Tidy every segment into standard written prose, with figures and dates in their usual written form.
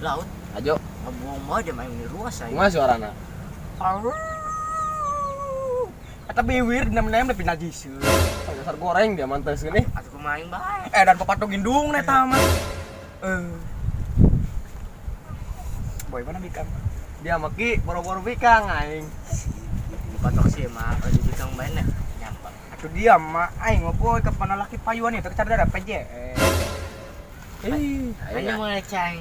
laut. Ajo. Ngomong aja main di ruas saya. Kumaha suarana? Eta biwir nem-nem lebih najis. Dasar goreng dia mantes gini. Atuh main bae. Dan papato gindung neta mah. Boy mana bikang? Dia maki boro-boro bikang aing. Patok sih mah aja bikang bae nih. Nyampang. Atuh dia mah aing boy kapan laki payuan itu kecar ada PJ. Hanya mulai cai.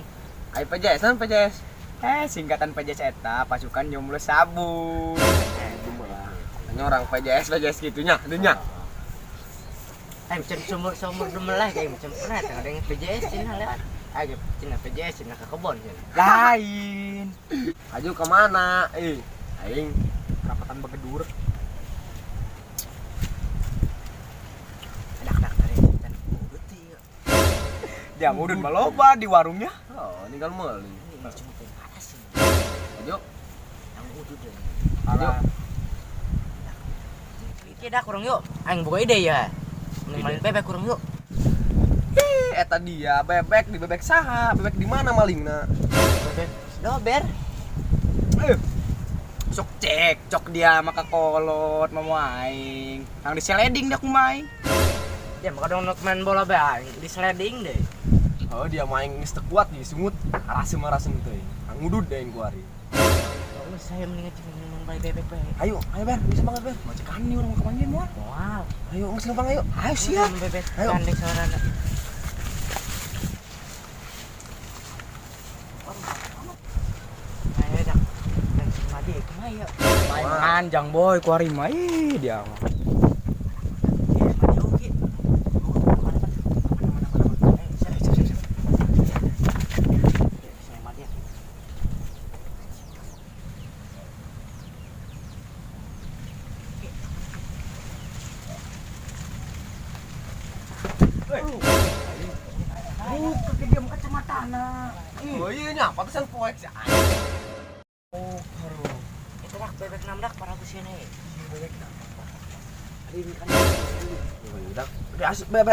Ai PJS san PJS. Singkatan PJ eta pasukan jomblo sabun. Hanya orang PJS gitunya, dunya. Macam sumur demelah kayak macam pernah ada yang PJS cina lihat. Ayo cina PJS cina ke kebon cina. Lain. Aju kemana? Aing Rapatan begedur. Anak-anak dari dan beuti. Dia mudun maloba di warungnya. Oh, ninggal meuli. Ini cuma panas sih. Aju. Yang udut deh. Alah. Kita kurang yuk. Aing boga ide ya. Mending maling bebek kurang yuk. Eta dia bebek di bebek saha? Bebek di mana malingna? Bebek dober. Sok cok dia maka kolot mau aing. Yang di seleding dia kumain. Ya maka dong main bola bae di sliding deh. Oh, dia main geus teu kuat di sungut. Arasem teuing. Ngudud deh yang kuari. Oh, saya mendingan cuma main bebek bae. Ayo Ber, bisa banget Ber. Mau cekan nih orang kemandian mah. Wow. Ayo geus numpang ayo. Ayo siap. Bebek Ayo. gandeng suarana. Ayo dak. Dan madi kemaya. Main anjang boy kuari mah. Dia mah. Madi oke. Kaki dia muka kacamata. Oh iya nya, pantesan poek sih. Oh, haru. Itu dak bebek namdak para ku sini. Bebek dah. Ini kan. Udah asup Ber.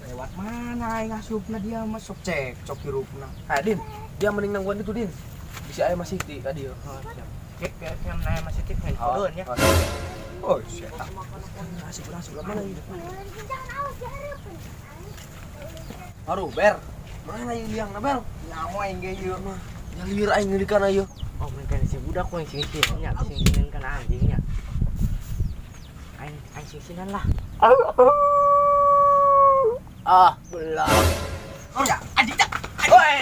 Lewat mana aing asupna dia mah sok cok hirupna. Din, dia mending nangguan itu Din. Bisa aya masih ti ka dieu. Kek yang nanya masih tip handphone ya. Oh, shit. Asup mana ini? Haru Ber. Mana ieu liangna Ber? Nyawa aing ge ieu mah. Nyalir aing ngeulikan ayo. Oh, mereka si budak ku yang sing-singnya, sing-singin kan anjingnya. Aing sing-singan lah. Belum. Oh ya, anjing dah. Woi.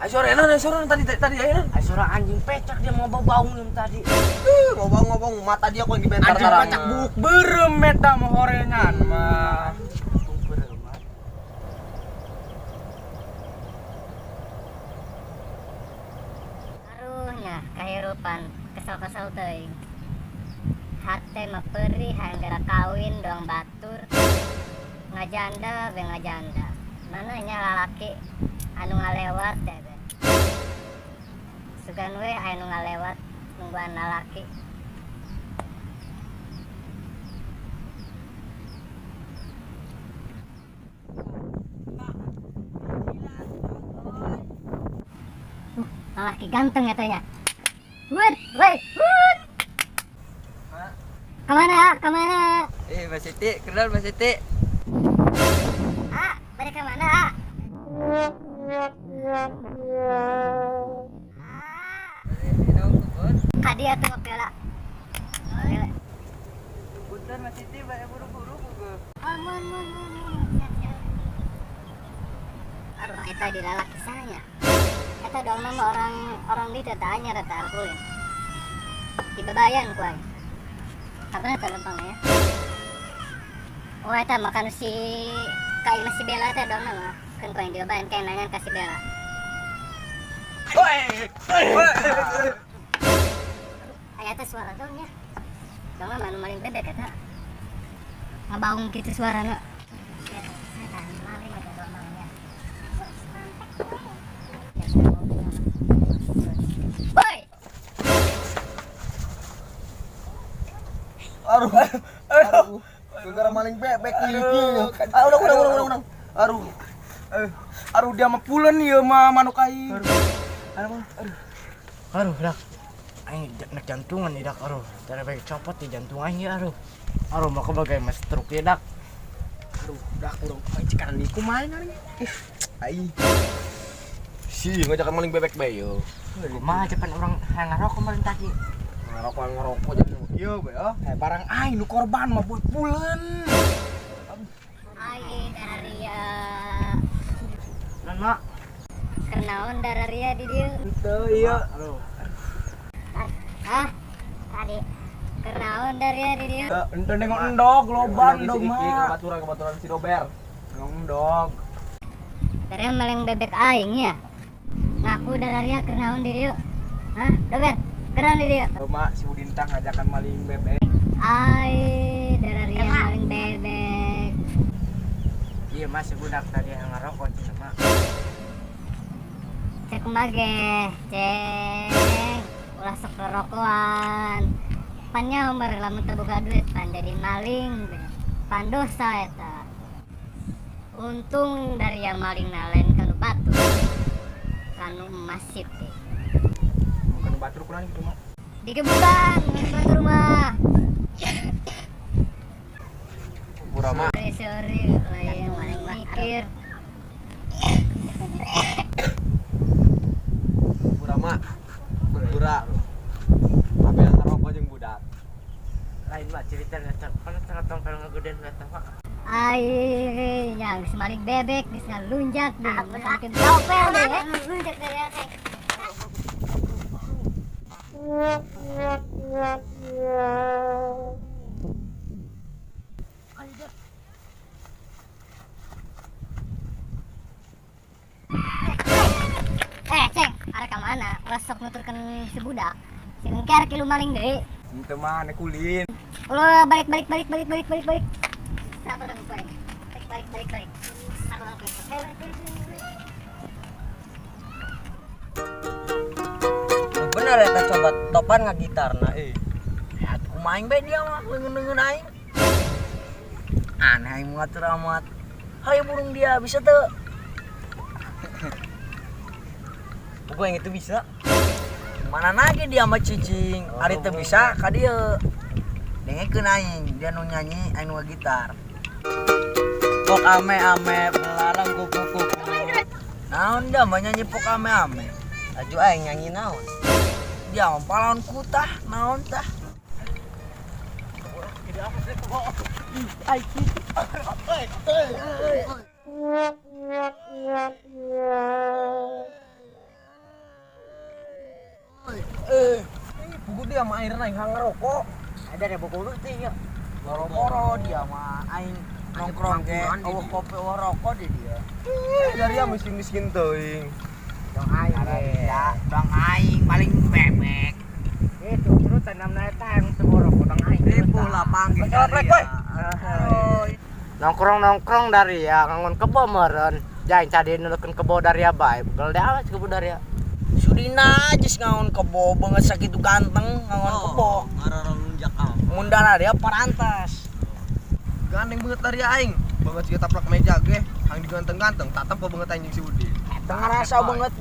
Ayo sore tadi ayeuna. Ay, suara anjing pecak dia mau bau nih tadi. Ngobong mata dia kok dibentar Anjing pacak buk berem meta mah horengan mah. Aruhnya kehirupan kesel-kesel teuing. Hate mah perih hanggara kawin doang batur. Ngajanda be ngajanda. Mana nya lalaki anu ngalewat teh. Sugan we anu ngalewat nungguan lalaki. Lalaki ganteng ya tanya. Wut. Kemana? Mbak Siti, kenal Mbak Siti? Balik kemana? Kadia tuh pela. Punten Mbak Siti, banyak buru-buru ke. Mun. Aduh, eta di lalaki saya. Eta dong nama orang di tanya rata aku ya. Dibabayan ku ay. Kapan eta lempang ya? Oh eta makan si kain si Bella eta dong nama. Kan ku yang dibabayan kain nangan kasih Bella. Eta suara dongnya. Dong mah maling bebek eta. Ngabaung gitu suarana. Boy. Aduh. Gara-gara maling bebek ini. Udah. Aduh dia mah pulen ya mah manuk aing. Aduh, dak. Aing nak jantungan nih dak. Aduh, cara baik copot di jantung aing ya aduh. Aduh, mau bagai mas truk ya dak. Aduh, dak urang aing cekaran di kumain ari. Ai. Si ngajakan maling bebek bae yo. Kumaha cepan orang yang ngarok kemarin tadi. Ngerokok jadi ieu bae ah. Barang aing nu korban mah boy pulen. Ai dararia. Non mak. Kenaon dararia di dieu? Teu ieu. Aduh. Hah? Tadi. Kenaon dararia di dieu? Ente nengok endog loban dog mah. Kebaturan si Robert. Nengok endog. Dararia maling bebek aing ya. Ngaku dararia kenaon di dieu? Hah? Dober. Kenaon di dieu? Tuh mak si Udintang ngajakan maling bebek. Ai dararia maling bebek. Iya mas, budak tadi yang ngerokok cina mak. Cek mage, cek ulah sok rokokan. Pannya umur lamun teu boga duit pan jadi maling. Pan dosa eta. Untung dari yang maling nalen kanu batu. Kanu masif teh. Bukan batur kurang gitu mak. Digebukan batu rumah. Burama. Sorry, lain maling mikir. Burama. Bura. Apa yang ngerokok jeung budak. Lain mak cerita neta. Kan tengah tongkol ngagedeun neta mak. Ai yang semaling bebek bisa lunjak deh. Makin topel deh. Lunjak dari atas. Ceng, ada ke mana? Rasok nuturkan si budak. Si engker kilu maling deui. Ente mah nek kulin. Ulah balik. Sabar dong, balik. Balik. Sabar dong. Bener ya kita coba topan nggak gitar nah ya aku main bae dia mah lengan aing aneh aing ngatur amat hai burung dia bisa tuh gue yang itu bisa mana lagi dia sama cicing ari teu bisa ka dieu dengekeun aing dia nu nyanyi aing nu gitar pok ame pelarang kuku naon dia mah nyanyi pok ame aju aing nyanyi naon dia mah pahlawan kutah naon tah Buku dia mah air naik ngerokok. ada deh buku lu teh ya Boro-boro dia mah aing nongkrong ge eueuh kopi eueuh rokok di dia Dari ya miskin teuing. dong aing ya dong aing paling bebek Itu terus tanamna eta yang seborok udang aing. ribu lapang gitu Nongkrong dari ya ngangon kebo meureun. Jaing cadi nuleukeun kebo dari ya bae. Begal da kebo dari ya. Sudina jis ngaon kebo banget sakitu ganteng ngaon kebo ngararang lunjak ah mundara dia parantas Gandeng banget dari aing. Banget sih taplak meja ge. Hang diganteng-ganteng, tak tempo banget anjing si Udi. ngerasa banget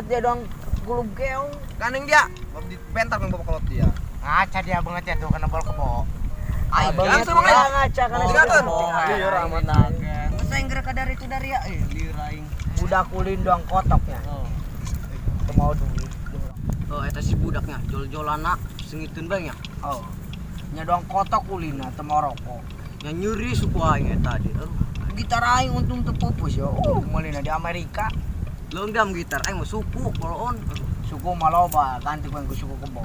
dia dong gulub keong Gandeng dia. Bab dipentar kang bapak kolot dia. Ngaca dia banget ya tuh kena bol kebo. Aing banget langsung banget. ngaca kana Digakeun. iya Rahmat. masa yang gerak dari itu dari ya lieur aing budak kulin doang kotoknya teu mau duit oh eta si budaknya jol-jolana sengitun bae nya oh nya doang kotok kulina teu mau rokok nya nyuri suku aing eta tadi gitar aing untung teu pupus ya mulina di Amerika leunggam gitar aing mah suku poloon suku maloba ganti ku suku kebo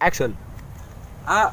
Action. ah